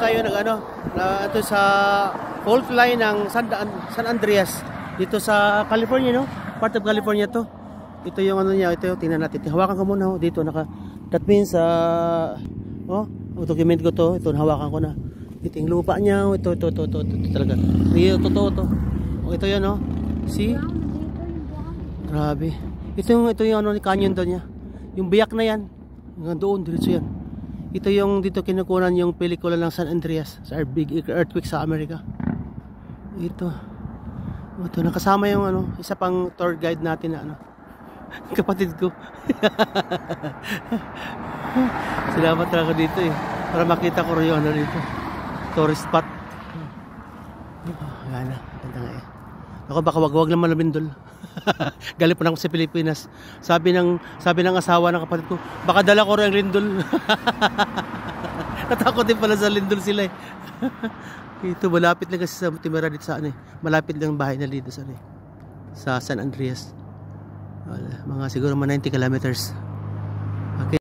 tayo ito sa fault line ng San Andreas dito sa California, no? Part of California to. Ito yung niya, ito yung tingnan natin. Hawakan ko muna dito that means document ko to. Ito hawakan ko na. Ito yung lupa niya, ito talaga. Ito totoo to. Ito 'yan, no? See? Grabe. Ito yung canyon doon niya. Yung biyak na 'yan. Hanggang doon diretso 'yan. Ito yung dito kinukunan yung pelikula ng San Andreas sa big earthquake sa Amerika. Ito nakasama yung isa pang tour guide natin na kapatid ko. Salamat talaga dito para makita ko yung dito tourist spot. Ayan na, ganda nga ako baka wag lang malabindol. Galing pa na ako sa Pilipinas. Sabi ng asawa ng kapatid ko, baka dala ko rin ang lindol. Natakot din pala sa lindol sila Ito malapit lang kasi sa Timera dito sa malapit lang bahay na dito sa San Andreas. Mga siguro 90 kilometers. Okay.